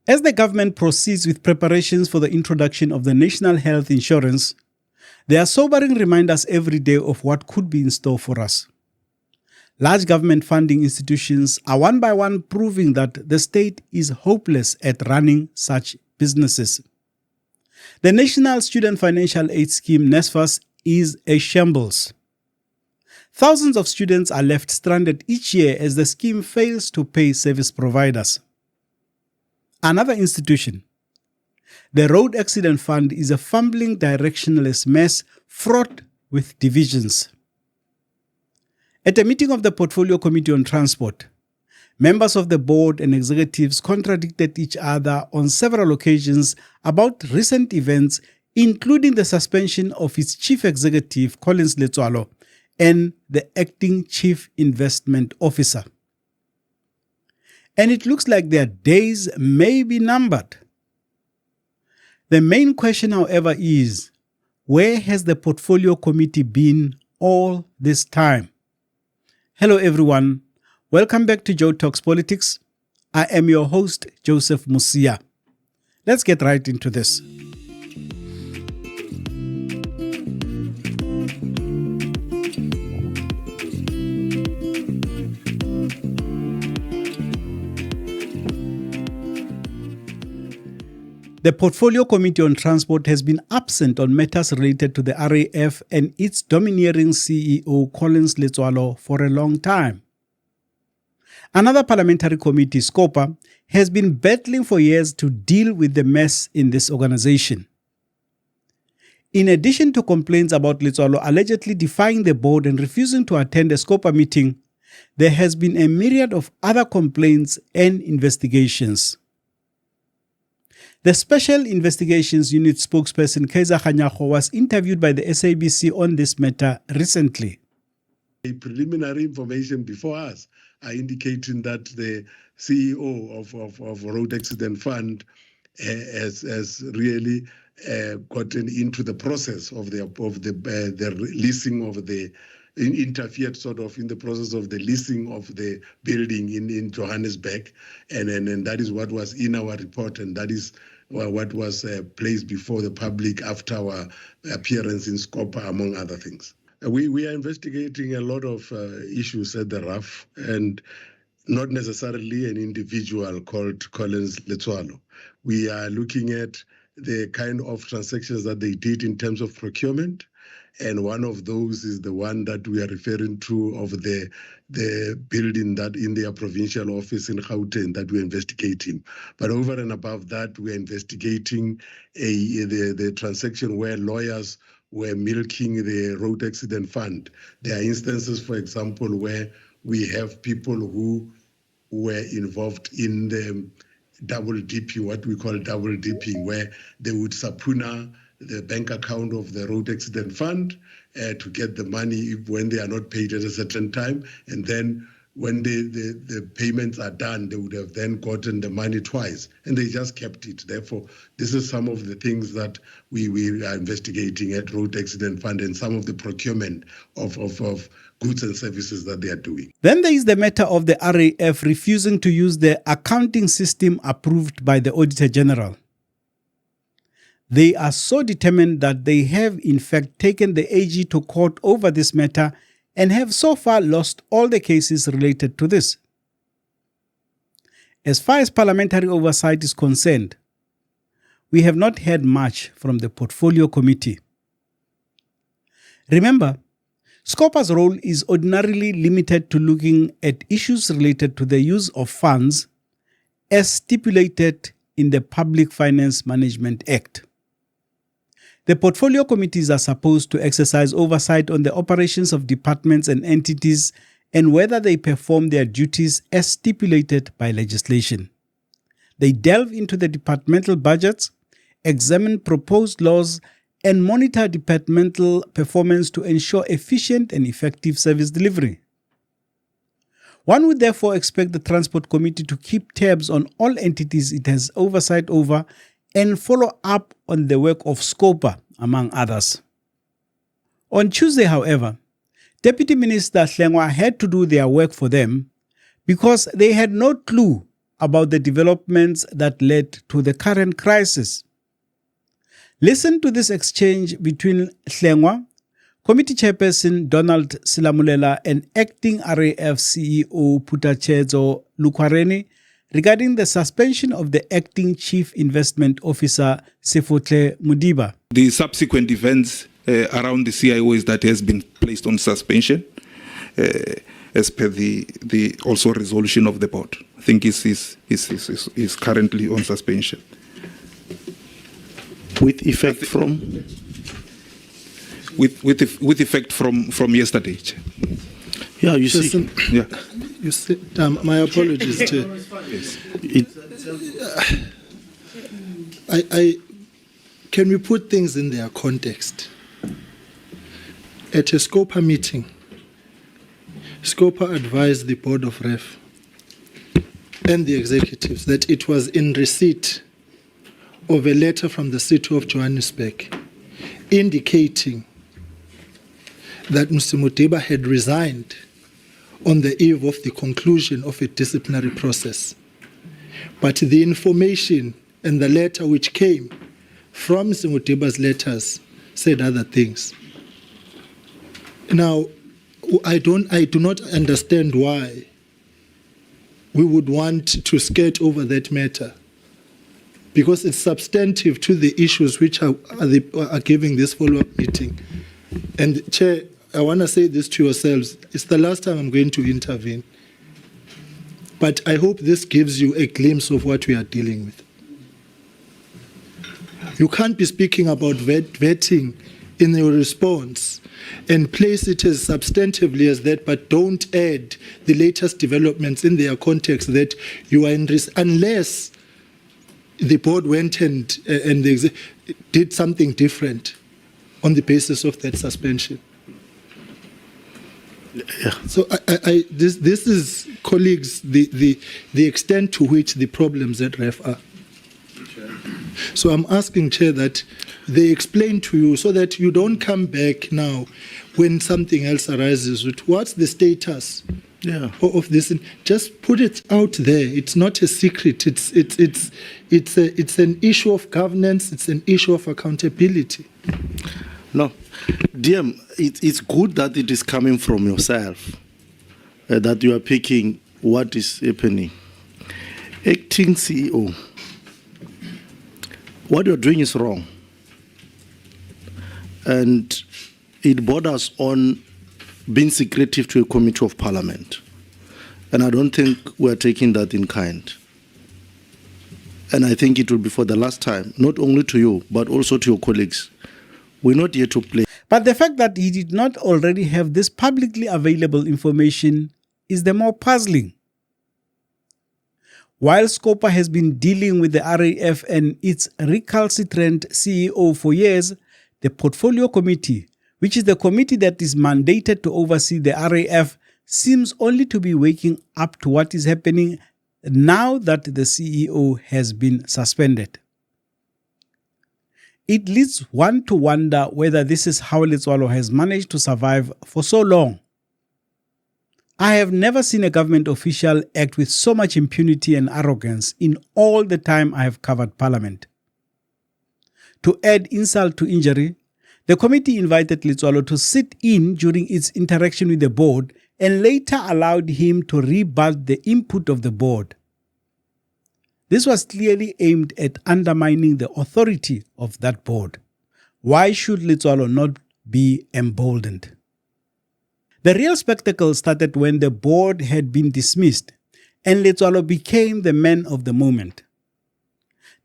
As the government proceeds with preparations for the introduction of the National Health Insurance, there are sobering reminders every day of what could be in store for us. Large government funding institutions are one by one proving that the state is hopeless at running such businesses. The National Student Financial Aid Scheme, NSFAS, is a shambles. Thousands of students are left stranded each year as the scheme fails to pay service providers. Another institution, the Road Accident Fund, is a fumbling, directionless mess fraught with divisions. At a meeting of the Portfolio Committee on Transport, members of the board and executives contradicted each other on several occasions about recent events, including the suspension of its chief executive, Letsoalo, and the acting chief investment officer. And it looks like their days may be numbered. The main question, however, is, where has the Portfolio Committee been all this time? Hello everyone, welcome back to Joe Talks Politics. I am your host, Joseph Musia. Let's get right into this. The Portfolio Committee on Transport has been absent on matters related to the RAF and its domineering CEO, Letsoalo, for a long time. Another parliamentary committee, SCOPA, has been battling for years to deal with the mess in this organization. In addition to complaints about Letsoalo allegedly defying the board and refusing to attend a SCOPA meeting, there has been a myriad of other complaints and investigations. The Special Investigations Unit spokesperson Kaiza Khanyago was interviewed by the SABC on this matter recently. The preliminary information before us are indicating that the CEO of Road Accident Fund has really gotten into the process of the leasing of the interfered sort of in the process of the leasing of the building in Johannesburg, and that is what was in our report, and that is what was placed before the public after our appearance in SCOPA, among other things. We are investigating a lot of issues at the RAF, and not necessarily an individual called Letsoalo. We are looking at the kind of transactions that they did in terms of procurement, and one of those is the one that we are referring to of the building that in their provincial office in Gauteng that we're investigating. But over and above that, we're investigating the transaction where lawyers were milking the Road Accident Fund. There are instances, for example, where we have people who were involved in the double dipping, what we call double dipping, where they would subpoena the bank account of the Road Accident Fund to get the money when they are not paid at a certain time. And then when the payments are done, they would have then gotten the money twice, and they just kept it. Therefore, this is some of the things that we are investigating at Road Accident Fund and some of the procurement of goods and services that they are doing. Then there is the matter of the RAF refusing to use the accounting system approved by the Auditor General. They are so determined that they have in fact taken the AG to court over this matter and have so far lost all the cases related to this. As far as parliamentary oversight is concerned, we have not heard much from the Portfolio Committee. Remember, SCOPA's role is ordinarily limited to looking at issues related to the use of funds as stipulated in the Public Finance Management Act. The portfolio committees are supposed to exercise oversight on the operations of departments and entities and whether they perform their duties as stipulated by legislation. They delve into the departmental budgets, examine proposed laws, and monitor departmental performance to ensure efficient and effective service delivery. One would therefore expect the Transport Committee to keep tabs on all entities it has oversight over and follow up on the work of SCOPA, among others. On Tuesday, however, Deputy Minister Hlengwa had to do their work for them because they had no clue about the developments that led to the current crisis. Listen to this exchange between Hlengwa, Committee Chairperson Donald Silamulela, and Acting RAF CEO Putachedzo Lukwareni regarding the suspension of the Acting Chief Investment Officer Sefotle Mudiba. The subsequent events around the CIO is that has been placed on suspension as per the also resolution of the board. I think is currently on suspension. With effect from? With effect from yesterday. Yeah, you see. Yeah. You see, my apologies, Chair. Can we put things in their context? At a SCOPA meeting, SCOPA advised the Board of Ref and the executives that it was in receipt of a letter from the City of Johannesburg indicating that Mr. Mudiba had resigned on the eve of the conclusion of a disciplinary process. But the information and the letter which came from Mr. Mudiba's letters said other things. Now, I do not understand why we would want to skirt over that matter, because it's substantive to the issues which are giving this follow-up meeting. And Chair, I want to say this to yourselves. It's the last time I'm going to intervene. But I hope this gives you a glimpse of what we are dealing with. You can't be speaking about vetting in your response and place it as substantively as that, but don't add the latest developments in their context that you are in risk, unless the board went and did something different on the basis of that suspension. Yeah. So this is, colleagues, the extent to which the problems at REF are. So I'm asking, Chair, that they explain to you so that you don't come back now when something else arises with what's the status of this. Just put it out there. It's not a secret. It's an issue of governance. It's an issue of accountability. No, DM, it's good that it is coming from yourself, that you are picking what is happening. Acting CEO, what you're doing is wrong. And it borders on being secretive to a committee of parliament. And I don't think we're taking that in kind. And I think it will be for the last time, not only to you, but also to your colleagues. We're not here to play. But the fact that he did not already have this publicly available information is the more puzzling. While SCOPA has been dealing with the RAF and its recalcitrant CEO for years, the Portfolio Committee, which is the committee that is mandated to oversee the RAF, seems only to be waking up to what is happening now that the CEO has been suspended. It leads one to wonder whether this is how Letsoalo has managed to survive for so long. I have never seen a government official act with so much impunity and arrogance in all the time I have covered Parliament. To add insult to injury, the committee invited Letsoalo to sit in during its interaction with the board and later allowed him to rebut the input of the board. This was clearly aimed at undermining the authority of that board. Why should Letsoalo not be emboldened? The real spectacle started when the board had been dismissed and Letsoalo became the man of the moment.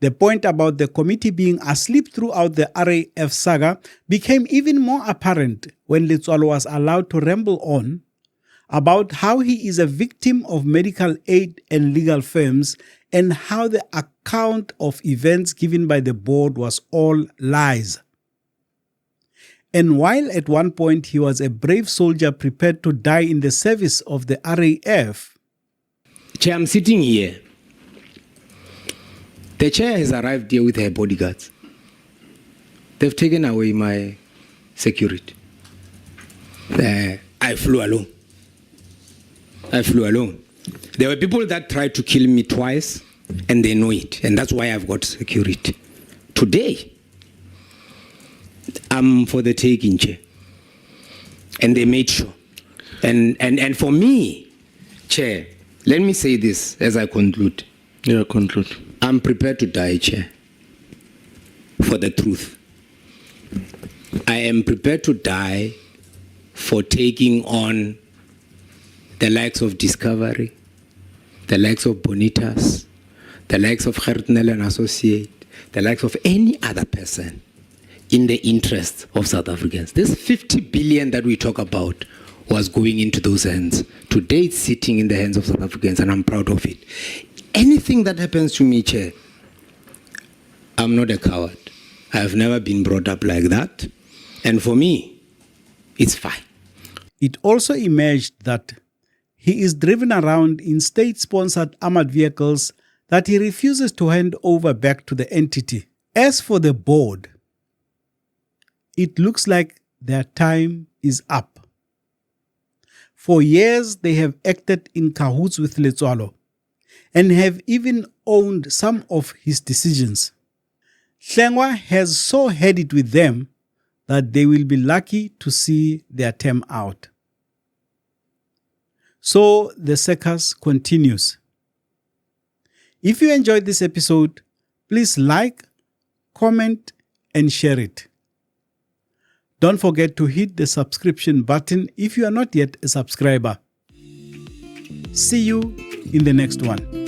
The point about the committee being asleep throughout the RAF saga became even more apparent when Letsoalo was allowed to ramble on about how he is a victim of medical aid and legal firms and how the account of events given by the board was all lies. And while at one point he was a brave soldier prepared to die in the service of the RAF. Chair, I'm sitting here. The chair has arrived here with her bodyguards. They've taken away my security. I flew alone. There were people that tried to kill me twice, and they know it, and that's why I've got security. Today, I'm for the taking, Chair. And they made sure. And for me, Chair, let me say this as I conclude. Yeah, conclude. I'm prepared to die, Chair, for the truth. I am prepared to die for taking on the likes of Discovery, the likes of Bonitas, the likes of Gertnel and Associate, the likes of any other person in the interest of South Africans. This 50 billion that we talk about was going into those hands. Today it's sitting in the hands of South Africans, and I'm proud of it. Anything that happens to me, Chair, I'm not a coward. I have never been brought up like that. And for me, it's fine. It also emerged that he is driven around in state-sponsored armored vehicles that he refuses to hand over back to the entity. As for the board, it looks like their time is up. For years, they have acted in cahoots with Letsoalo and have even owned some of his decisions. Hlengwa has so had it with them that they will be lucky to see their term out. So the circus continues. If you enjoyed this episode, please like, comment, and share it. Don't forget to hit the subscription button if you are not yet a subscriber. See you in the next one.